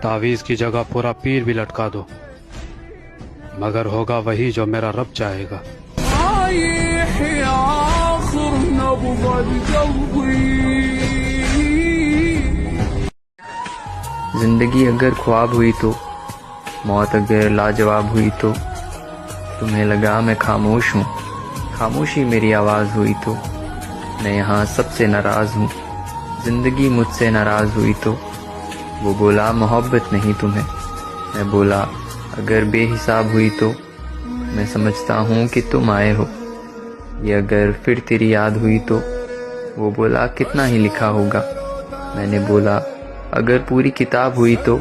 तावीज़ की जगह पूरा पीर भी लटका दो, मगर होगा वही जो मेरा रब चाहेगा। जिंदगी अगर ख्वाब हुई तो, मौत अगर लाजवाब हुई तो, तुम्हें लगा मैं खामोश हूँ, खामोशी मेरी आवाज़ हुई तो, मैं यहाँ सबसे नाराज़ हूँ। जिंदगी मुझसे नाराज़ हुई तो, वो बोला मोहब्बत नहीं तुम्हें, मैं बोला अगर बेहिसाब हुई तो, मैं समझता हूँ कि तुम आए हो। ये अगर फिर तेरी याद हुई तो, वो बोला कितना ही लिखा होगा, मैंने बोला अगर पूरी किताब हुई तो।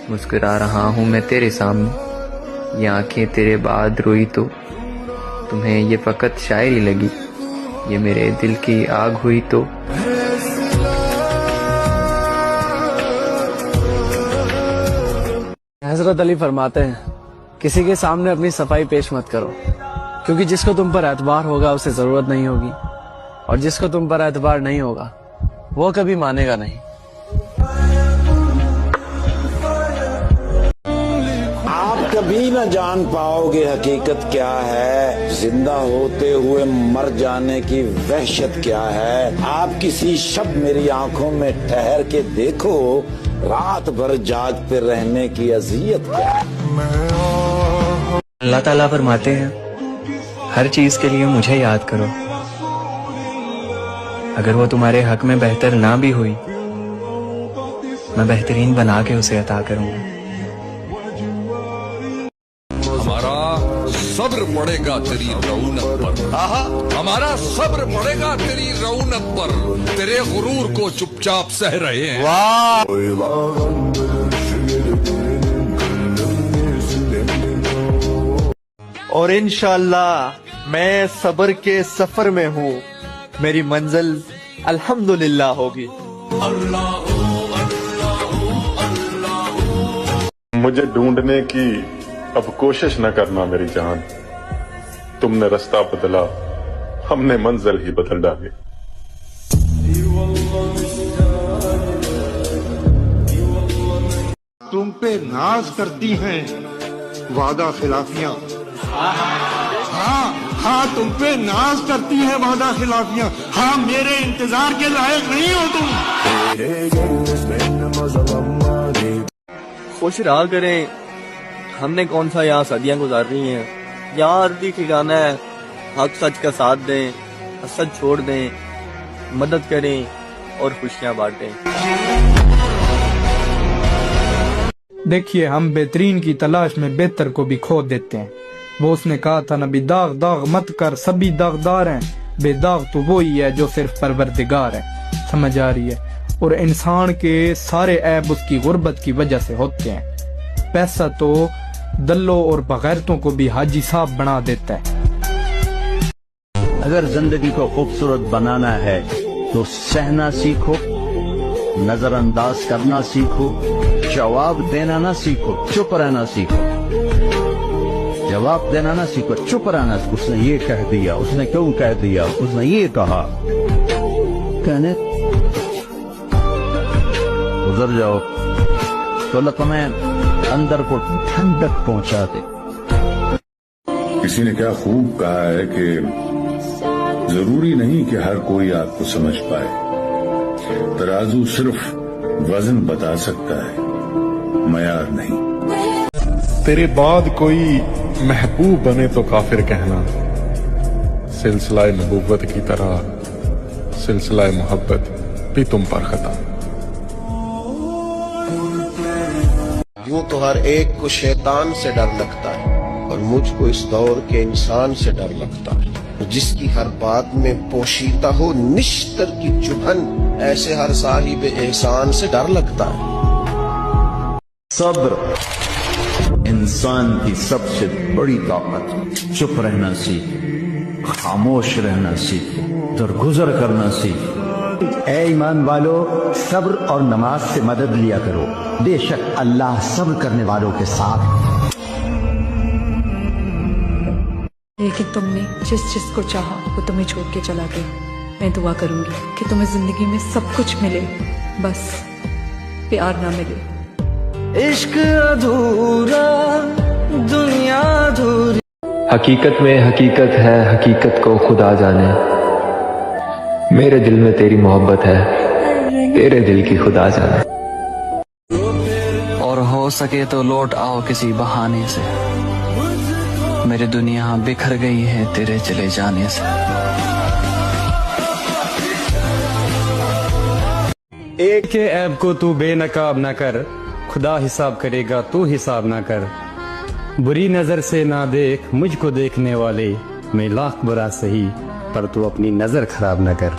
मुस्कुरा रहा हूँ मैं तेरे सामने, ये आंखें तेरे बाद रोई तो, तुम्हें ये फ़कत शायरी लगी, ये मेरे दिल की आग हुई तो। हज़रत अली फरमाते हैं, किसी के सामने अपनी सफाई पेश मत करो, क्योंकि जिसको तुम पर एतबार होगा उसे ज़रूरत नहीं होगी, और जिसको तुम पर एतबार नहीं होगा वो कभी मानेगा नहीं। आप कभी न जान पाओगे हकीकत क्या है, जिंदा होते हुए मर जाने की वहशत क्या है। आप किसी शब मेरी आंखों में ठहर के देखो, रात भर जागते रहने की अज़ियत क्या है। अल्लाह ताला फरमाते हैं, हर चीज के लिए मुझे याद करो, अगर वो तुम्हारे हक में बेहतर ना भी हुई, मैं बेहतरीन बना के उसे अता करूंगा। हमारा सब्र पड़ेगा तेरी रौनक पर, हमारा सब्र पड़ेगा तेरी रौनक पर, तेरे गुरूर को चुपचाप सह रहे हैं। और इंशाअल्लाह मैं सब्र के सफर में हूँ, मेरी मंजिल अल्हम्दुलिल्लाह होगी। मुझे ढूंढने की अब कोशिश न करना मेरी जान, तुमने रास्ता बदला, हमने मंजिल ही बदल डाली। तुम पे नाज करती हैं वादा खिलाफियां, हाँ तुम पे नाज करती हैं वादा खिलाफियां, हाँ मेरे इंतजार के लायक नहीं हो तुम। खुश रहा करें, हमने कौन सा यहाँ सदियां गुजारनी हैं। यहाँ अर्दी ठिकाना है, हक सच का साथ दें, असद छोड़ दें, मदद करें और खुशियाँ बांटें। देखिए, हम बेहतरीन की तलाश में बेहतर को भी खो देते हैं। वो उसने कहा था, नबी दाग दाग मत कर, सभी दागदार हैं, बेदाग तो वो ही है जो सिर्फ परवरदिगार है। समझ आ रही है? और इंसान के सारे ऐब उसकी गुर्बत की वजह से होते हैं। पैसा तो दल्लों और बगैरतों को भी हाजी साहब बना देता है। अगर जिंदगी को खूबसूरत बनाना है तो सहना सीखो, नजरअंदाज करना सीखो, जवाब देना ना सीखो, चुप रहना सीखो। जवाब देना ना सीखो, चुप रहना। उसने ये कह दिया, उसने क्यों कह दिया, उसने ये कहा, कहने गुजर जाओ तो अल्लाह तुम्हें अंदर को ठंडक पहुंचा दे। किसी ने क्या खूब कहा है कि जरूरी नहीं कि हर कोई आपको समझ पाए, तराजू सिर्फ वजन बता सकता है, मयार नहीं। तेरे बाद कोई महबूब बने तो काफिर कहना, सिलसिला नबूवत की तरह सिलसिला मोहब्बत भी तुम पर खता। यूं तो हर एक को शैतान से डर लगता है, और मुझको इस दौर के इंसान से डर लगता है, जिसकी हर बात में पोशीदा हो निश्तर की चुभन, ऐसे हर साहिब एहसान से डर लगता है। सब्र इंसान की सबसे बड़ी ताकत। चुप रहना सीख, खामोश रहना सीख, दरगुजर करना सीख। ऐ ईमान वालों, सब्र और नमाज से मदद लिया करो, बेशक अल्लाह सब्र करने वालों के साथ। लेकिन तुमने जिस जिसको चाहा वो तुम्हें छोड़ के चला गया। मैं दुआ करूंगी कि तुम्हें जिंदगी में सब कुछ मिले, बस प्यार ना मिले। इश्क अधूरा दुनिया अधूरी। हकीकत में हकीकत है, हकीकत को खुदा जाने। मेरे दिल में तेरी मोहब्बत है, तेरे दिल की खुदा जाने। और हो सके तो लौट आओ किसी बहाने से, मेरी दुनिया बिखर गई है तेरे चले जाने से। एक के ऐब को तू बेनकाब न कर, खुदा हिसाब करेगा तू हिसाब न कर। बुरी नजर से ना देख मुझको देखने वाले, मैं लाख बुरा सही पर तू अपनी नजर खराब न कर।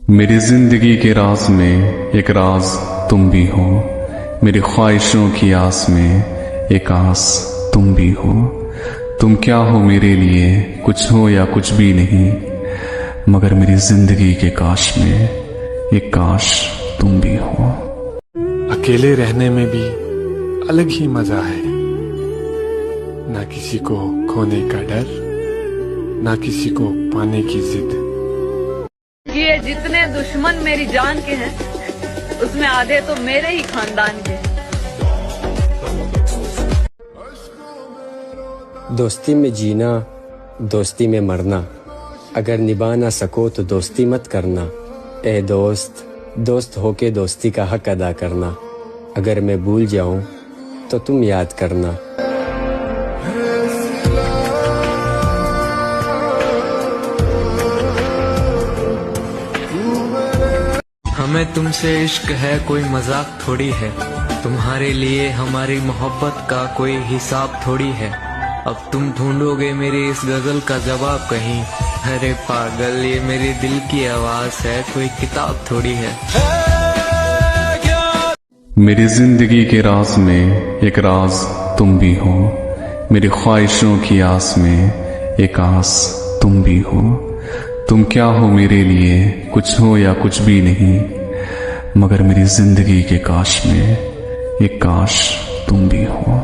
मेरी जिंदगी के राज में एक राज तुम भी हो, मेरी ख्वाहिशों की आस में एक आस तुम भी हो। तुम क्या हो मेरे लिए, कुछ हो या कुछ भी नहीं, मगर मेरी जिंदगी के काश में एक काश तुम भी हो। अकेले रहने में भी अलग ही मजा है, ना किसी को खोने का डर, ना किसी को पाने की जिद। ये जितने दुश्मन मेरी जान के हैं, उसमें आधे तो मेरे ही खानदान के हैं। दोस्ती में जीना, दोस्ती में मरना, अगर निभा ना सको तो दोस्ती मत करना। ए दोस्त, दोस्त होके दोस्ती का हक अदा करना, अगर मैं भूल जाऊं तो तुम याद करना। हमें तुमसे इश्क है, कोई मजाक थोड़ी है, तुम्हारे लिए हमारी मोहब्बत का कोई हिसाब थोड़ी है। अब तुम ढूंढोगे मेरी इस गजल का जवाब कहीं, अरे पागल ये मेरे दिल की आवाज है, कोई किताब थोड़ी है। मेरी जिंदगी के राज में एक राज तुम भी हो, मेरी ख्वाहिशों की आस में एक आस तुम भी हो। तुम क्या हो मेरे लिए, कुछ हो या कुछ भी नहीं, मगर मेरी जिंदगी के काश में एक काश तुम भी हो।